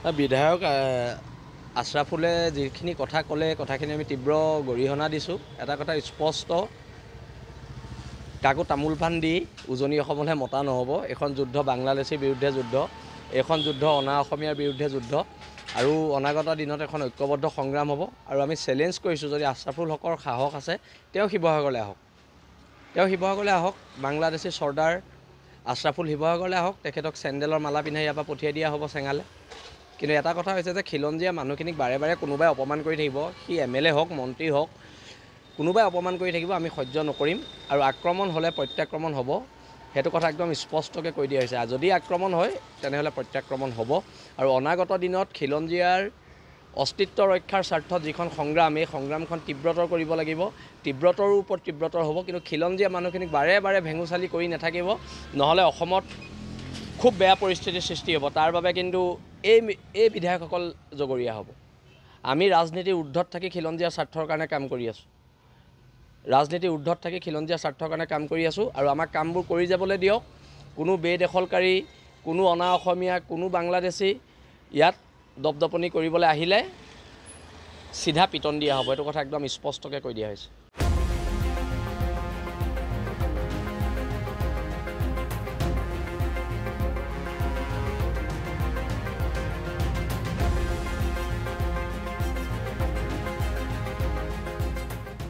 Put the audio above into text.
বিধায়ক আশ্ৰাফুলে যিখিনি কথা ক'লে কথাখিনি আমি তীব্ৰ গৰিহণা দিছোঁ। এটা কথা স্পষ্ট, কাকো তামোল পাণ দি উজনি অসমলৈ মতা নহ'ব। এখন যুদ্ধ বাংলাদেশীৰ বিৰুদ্ধে যুদ্ধ, এইখন যুদ্ধ অনা অসমীয়াৰ বিৰুদ্ধে যুদ্ধ আৰু অনাগত দিনত এখন ঐক্যবদ্ধ সংগ্ৰাম হ'ব। আৰু আমি চেলেঞ্জ কৰিছোঁ, যদি আশ্ৰাফুল হকৰ সাহস আছে তেওঁ শিৱসাগৰলৈ আহক, বাংলাদেশী চৰ্দাৰ আশ্ৰাফুল শিৱসাগৰলৈ আহক, তেখেতক চেণ্ডেলৰ মালা পিন্ধাই ইয়াৰ পৰা পঠিয়াই দিয়া হ'ব চেঙালে। কিন্তু এটা কথা হৈছে যে খিলঞ্জীয়া মানুহখিনিক বাৰে বাৰে কোনোবাই অপমান কৰি থাকিব, সি MLA হওক মন্ত্ৰী হওক, কোনোবাই অপমান কৰি থাকিব, আমি সহ্য নকৰিম। আৰু আক্ৰমণ হ'লে প্ৰত্যাক্ৰমণ হ'ব, সেইটো কথা একদম স্পষ্টকৈ কৈ দিয়া হৈছে। যদি আক্ৰমণ হয় তেনেহ'লে প্ৰত্যাক্ৰমণ হ'ব। আৰু অনাগত দিনত খিলঞ্জীয়াৰ অস্তিত্ব ৰক্ষাৰ স্বাৰ্থত যিখন সংগ্ৰাম, এই সংগ্ৰামখন তীব্ৰতৰ কৰিব লাগিব। তীব্ৰতৰৰ ওপৰত তীব্ৰতৰ হ'ব, কিন্তু খিলঞ্জীয়া মানুহখিনিক বাৰে বাৰে ভেঙুচালি কৰি নাথাকিব, নহ'লে অসমত খুব বেয়া পৰিস্থিতিৰ সৃষ্টি হ'ব। তাৰ বাবে কিন্তু এই বিধায়কসকল জগৰীয়া হ'ব। আমি ৰাজনীতিৰ ঊৰ্ধত থাকি খিলঞ্জীয়াৰ স্বাৰ্থৰ কাৰণে কাম কৰি আছোঁ। আৰু আমাক কামবোৰ কৰি যাবলৈ দিয়ক। কোনো বেদখলকাৰী, কোনো অনা অসমীয়া, কোনো বাংলাদেশী ইয়াত দপদপনি কৰিবলৈ আহিলে চিধা পিটন দিয়া হ'ব। এইটো কথা একদম স্পষ্টকৈ কৈ দিয়া হৈছে।